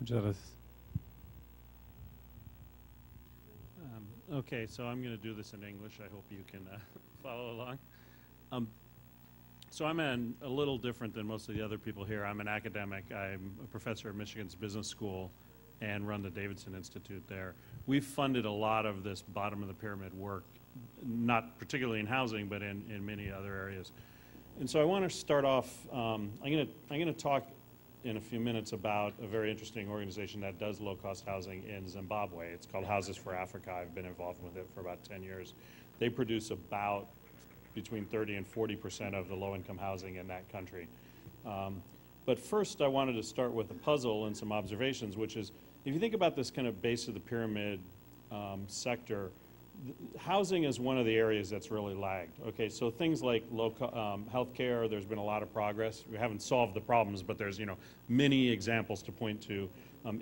Muchas gracias. Okay, so I'm going to do this in English. I hope you can follow along. So I'm a little different than most of the other people here. I'm an academic. I'm a professor at Michigan's Business School and run the Davidson Institute there. We've funded a lot of this bottom of the pyramid work, not particularly in housing, but in many other areas. And so I want to start off, I'm going to talk in a few minutes about a very interesting organization that does low-cost housing in Zimbabwe. It's called Houses for Africa. I've been involved with it for about 10 years. They produce about between 30 and 40% of the low-income housing in that country. But first, I wanted to start with a puzzle and some observations, which is, if you think about this kind of base of the pyramid sector, housing is one of the areas that's really lagged. Okay, so things like healthcare, there's been a lot of progress. We haven't solved the problems, but there's many examples to point to.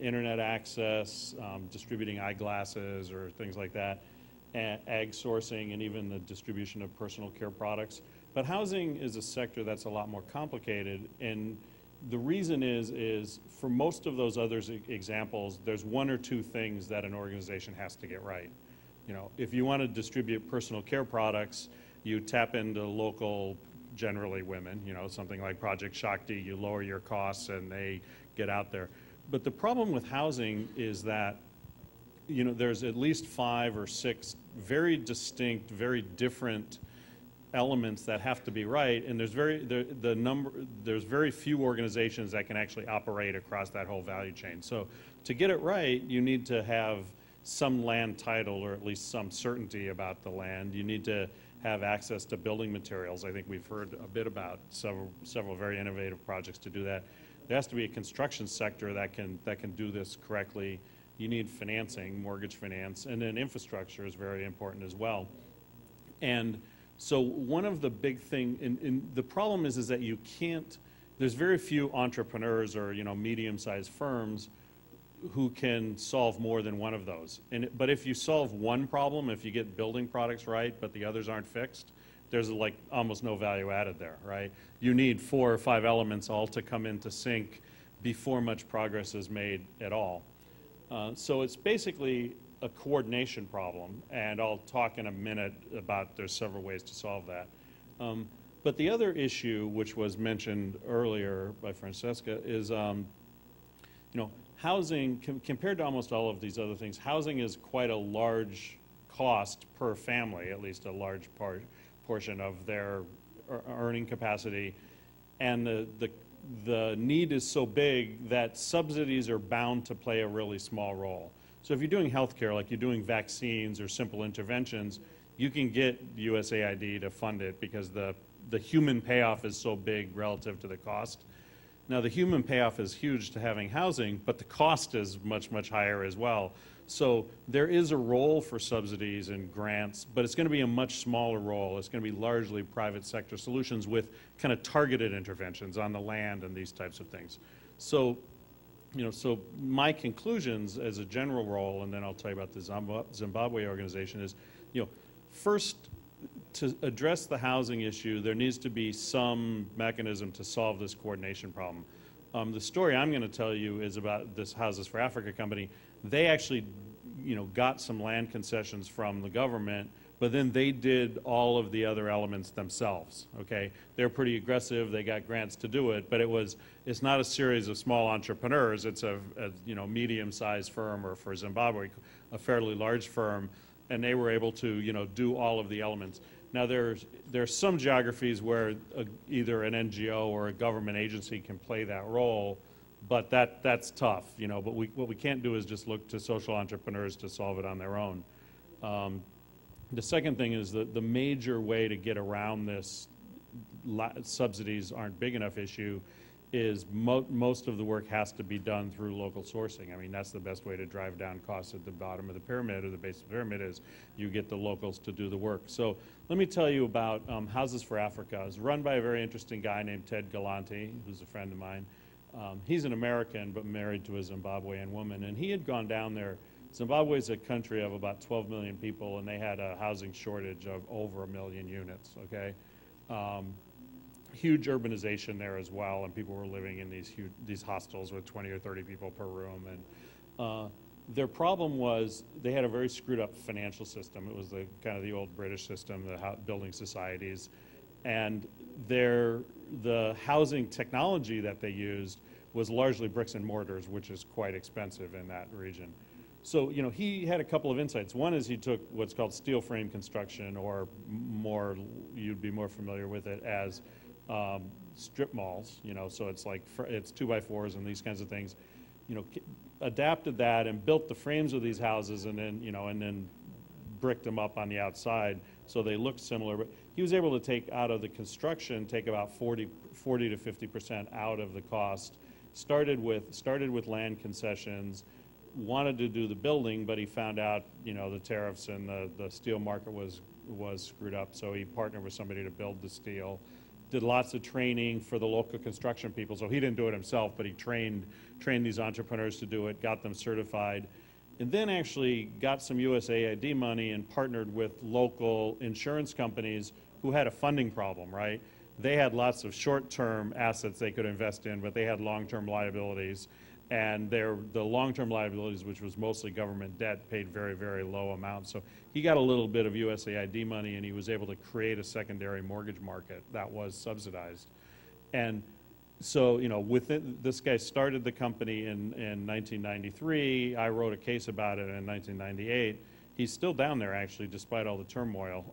Internet access, distributing eyeglasses or things like that, ag sourcing, and even the distribution of personal care products. But housing is a sector that's a lot more complicated, and the reason is for most of those other examples, there's one or two things that an organization has to get right. If you want to distribute personal care products, you tap into local, generally women, something like Project Shakti, you lower your costs and they get out there. But the problem with housing is that, there's at least 5 or 6 very distinct, very different elements that have to be right, and there's very few organizations that can actually operate across that whole value chain. So to get it right, you need to have some land title, or at least some certainty about the land. You need to have access to building materials. I think we've heard a bit about several very innovative projects to do that. There has to be a construction sector that can do this correctly. You need financing, mortgage finance, and then infrastructure is very important as well. And so one of the big things, and the problem is that you can't, there's very few entrepreneurs or medium-sized firms who can solve more than one of those. But if you solve one problem, if you get building products right, but the others aren't fixed, there's like almost no value added there, right? You need 4 or 5 elements all to come into sync before much progress is made at all. So it's basically a coordination problem, and I'll talk in a minute about there's several ways to solve that. But the other issue, which was mentioned earlier by Francesca, is housing, compared to almost all of these other things, housing is quite a large cost per family, at least a large portion of their earning capacity. And the need is so big that subsidies are bound to play a really small role. So if you're doing healthcare, like you're doing vaccines or simple interventions, you can get USAID to fund it because the human payoff is so big relative to the cost. Now, the human payoff is huge to having housing, but the cost is much, much higher as well. So there is a role for subsidies and grants, but it's going to be a much smaller role. It's going to be largely private sector solutions with kind of targeted interventions on the land and these types of things. So, so my conclusions as a general role, and then I'll tell you about the Zimbabwe organization, is, first, to address the housing issue, there needs to be some mechanism to solve this coordination problem. The story I'm going to tell you is about this Houses for Africa company. They actually, got some land concessions from the government, but then they did all of the other elements themselves, okay? They're pretty aggressive. They got grants to do it, but it's not a series of small entrepreneurs. It's a medium-sized firm, or for Zimbabwe, a fairly large firm, and they were able to, do all of the elements. Now, there's some geographies where either an NGO or a government agency can play that role, but that's tough, But what we can't do is just look to social entrepreneurs to solve it on their own. The second thing is the major way to get around this subsidies aren't big enough issue is most of the work has to be done through local sourcing. I mean, that's the best way to drive down costs at the bottom of the pyramid, or the base of the pyramid, is you get the locals to do the work. So let me tell you about Houses for Africa. It's run by a very interesting guy named Ted Galante, who's a friend of mine. He's an American, but married to a Zimbabwean woman, and he had gone down there. Zimbabwe is a country of about 12 million people, and they had a housing shortage of over 1 million units, okay? huge urbanization there as well, and people were living in these hostels with 20 or 30 people per room. And their problem was they had a very screwed up financial system. It was the kind of the old British system, the building societies, and the housing technology that they used was largely bricks and mortars, which is quite expensive in that region. So, you know, he had a couple of insights. One is he took what's called steel frame construction, or more, you'd be more familiar with it as strip malls, you know, so it's like, it's 2x4s and these kinds of things, you know, adapted that and built the frames of these houses, and then, you know, and then bricked them up on the outside so they looked similar. But he was able to take out of the construction, take about 40 to 50% out of the cost. Started with land concessions, wanted to do the building, but he found out, you know, the tariffs and the steel market was screwed up, so he partnered with somebody to build the steel. Did lots of training for the local construction people, so he didn't do it himself, but he trained these entrepreneurs to do it, got them certified, and then actually got some USAID money and partnered with local insurance companies who had a funding problem, right? They had lots of short-term assets they could invest in, but they had long-term liabilities, and the long-term liabilities, which was mostly government debt, paid very, very low amounts. So he got a little bit of USAID money, and he was able to create a secondary mortgage market that was subsidized. And so, you know, this guy started the company in 1993. I wrote a case about it in 1998. He's still down there, actually, despite all the turmoil.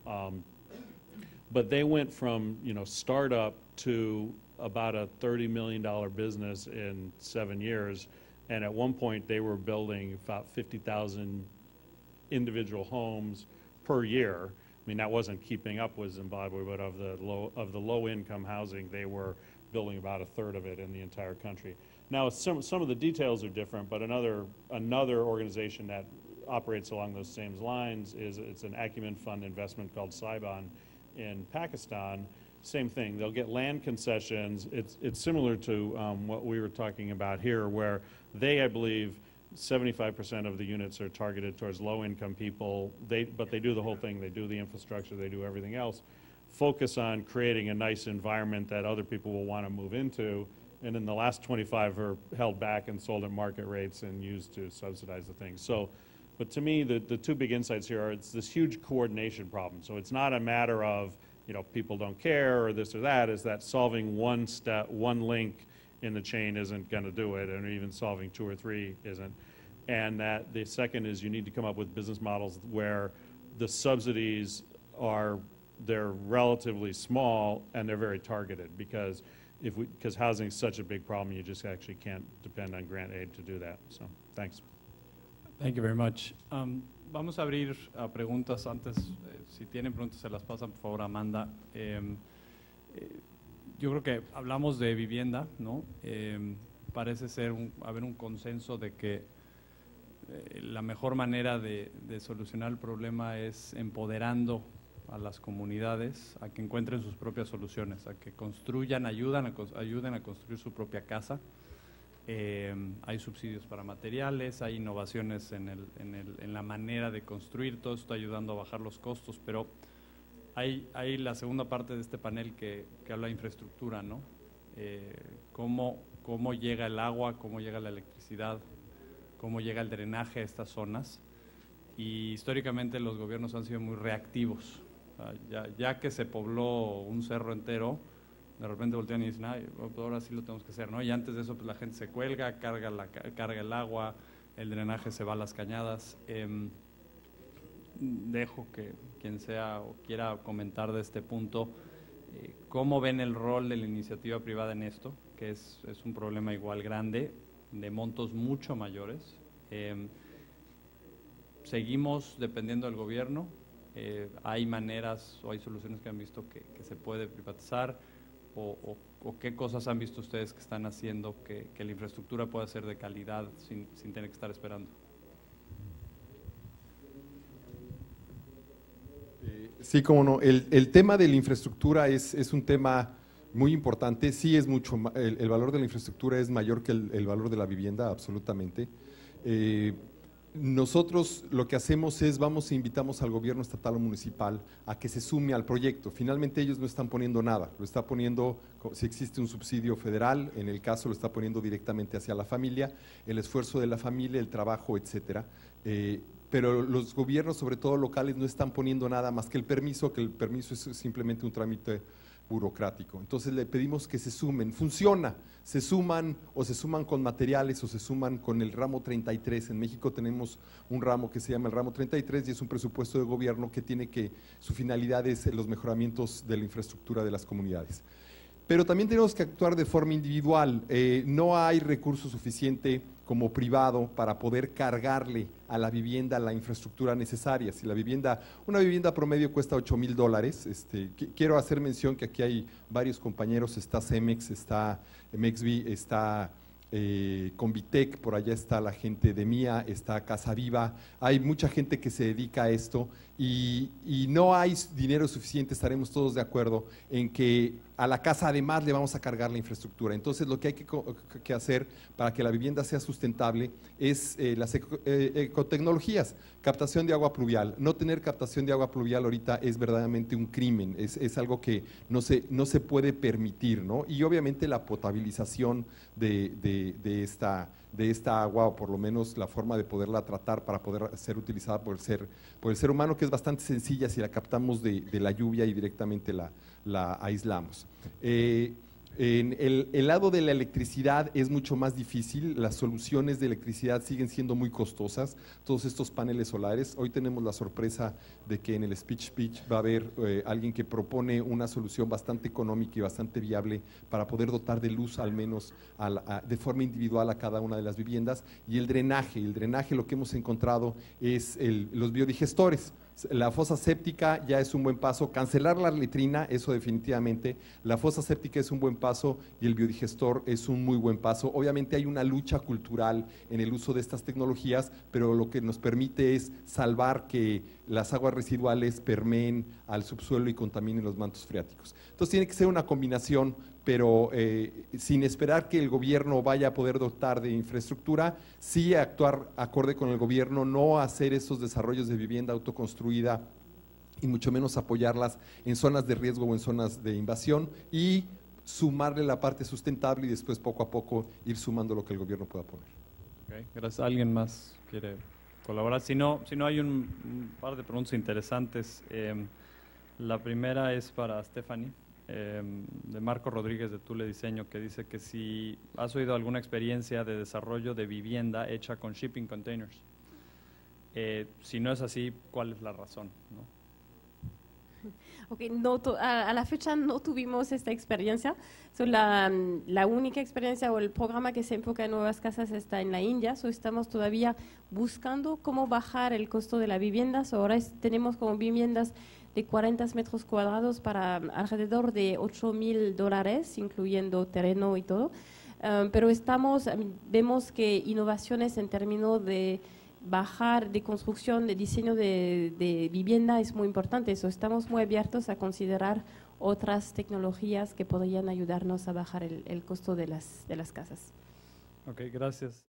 But they went from, you know, startup to about a $30 million business in 7 years, and at one point they were building about 50,000 individual homes per year. I mean, that wasn't keeping up with Zimbabwe, but of the low income housing, they were building about a third of it in the entire country. Now, some of the details are different, but another organization that operates along those same lines it's an acumen fund investment called Saiban in Pakistan. Same thing, they'll get land concessions. It's similar to what we were talking about here, where I believe 75% of the units are targeted towards low-income people, but they do the whole thing. They do the infrastructure, they do everything else. Focus on creating a nice environment that other people will want to move into, and then the last 25 are held back and sold at market rates and used to subsidize the thing. So, but to me, the two big insights here are it's this huge coordination problem. So it's not a matter of, you know, people don't care or this or that, is that solving one link in the chain isn't going to do it, and even solving 2 or 3 isn't. And that the second is you need to come up with business models where the subsidies they're relatively small and they're very targeted, because housing is such a big problem, you just actually can't depend on grant aid to do that. So, thanks. Thank you very much. Vamos a abrir a preguntas. Antes, si tienen preguntas, se las pasan por favor a Amanda. Yo creo que hablamos de vivienda, ¿no? Parece haber un consenso de que la mejor manera de solucionar el problema es empoderando a las comunidades a que encuentren sus propias soluciones, a que construyan, ayuden a construir su propia casa. Hay subsidios para materiales, hay innovaciones en la manera de construir, todo esto está ayudando a bajar los costos, pero hay la segunda parte de este panel que habla de infraestructura, ¿no? Cómo llega el agua, cómo llega la electricidad, cómo llega el drenaje a estas zonas, y históricamente los gobiernos han sido muy reactivos. Ya que se pobló un cerro entero, de repente voltean y dicen, ay, ahora sí lo tenemos que hacer, ¿no? Y antes de eso, pues la gente se cuelga, carga el agua, el drenaje se va a las cañadas. Dejo que quien sea o quiera comentar de este punto, ¿cómo ven el rol de la iniciativa privada en esto? Que es un problema igual grande, de montos mucho mayores. Seguimos dependiendo del gobierno. Hay maneras o hay soluciones que han visto que se puede privatizar, o qué cosas han visto ustedes que están haciendo que la infraestructura pueda ser de calidad sin tener que estar esperando. Sí, cómo no. El tema de la infraestructura es un tema muy importante. Sí, es mucho, el valor de la infraestructura es mayor que el valor de la vivienda, absolutamente. nosotros lo que hacemos es vamos e invitamos al gobierno estatal o municipal a que se sume al proyecto. Finalmente ellos no están poniendo nada, lo está poniendo, si existe un subsidio federal, en el caso lo está poniendo directamente hacia la familia, el esfuerzo de la familia, el trabajo, etcétera. Pero los gobiernos, sobre todo locales, no están poniendo nada más que el permiso es simplemente un trámite burocrático. Entonces le pedimos que se sumen, funciona, se suman con materiales o se suman con el ramo 33. En México tenemos un ramo que se llama el ramo 33 y es un presupuesto de gobierno que su finalidad es los mejoramientos de la infraestructura de las comunidades. Pero también tenemos que actuar de forma individual. No hay recurso suficiente como privado para poder cargarle a la vivienda la infraestructura necesaria. Si una vivienda promedio cuesta $8,000, quiero hacer mención que aquí hay varios compañeros, está Cemex, está Mexvi, está Convitec, por allá está la gente de MIA, está Casa Viva, hay mucha gente que se dedica a esto y no hay dinero suficiente, estaremos todos de acuerdo en que a la casa además le vamos a cargar la infraestructura. Entonces lo que hay que hacer para que la vivienda sea sustentable es las ecotecnologías, captación de agua pluvial. No tener captación de agua pluvial ahorita es verdaderamente un crimen, es algo que no se puede permitir, ¿no? Y obviamente la potabilización de esta agua, o por lo menos la forma de poderla tratar para poder ser utilizada por el ser humano, que es bastante sencilla si la captamos de la lluvia y directamente la aislamos. En el lado de la electricidad es mucho más difícil, las soluciones de electricidad siguen siendo muy costosas, todos estos paneles solares. Hoy tenemos la sorpresa de que en el speech va a haber alguien que propone una solución bastante económica y bastante viable para poder dotar de luz al menos de forma individual a cada una de las viviendas. Y el drenaje lo que hemos encontrado es los biodigestores. La fosa séptica ya es un buen paso, cancelar la letrina, eso definitivamente, la fosa séptica es un buen paso y el biodigestor es un muy buen paso. Obviamente hay una lucha cultural en el uso de estas tecnologías, pero lo que nos permite es salvar que las aguas residuales permeen al subsuelo y contaminen los mantos freáticos. Entonces tiene que ser una combinación, pero sin esperar que el gobierno vaya a poder dotar de infraestructura, sí actuar acorde con el gobierno, no hacer esos desarrollos de vivienda autoconstruida y mucho menos apoyarlas en zonas de riesgo o en zonas de invasión, y sumarle la parte sustentable y después poco a poco ir sumando lo que el gobierno pueda poner. Okay, gracias. ¿Alguien más quiere colaborar? Si no hay un par de preguntas interesantes. La primera es para Stephanie. De Marco Rodríguez de Tule Diseño, que dice que si has oído alguna experiencia de desarrollo de vivienda hecha con shipping containers. Si no es así, ¿cuál es la razón? ¿No? Okay, a la fecha no tuvimos esta experiencia. La única experiencia o el programa que se enfoca en nuevas casas está en la India. Estamos todavía buscando cómo bajar el costo de la vivienda. Ahora tenemos como viviendas de 40 metros cuadrados para alrededor de $8,000, incluyendo terreno y todo. Pero vemos que innovaciones en términos de bajar de construcción, de diseño de vivienda es muy importante. Estamos muy abiertos a considerar otras tecnologías que podrían ayudarnos a bajar el costo de las casas. Ok, gracias.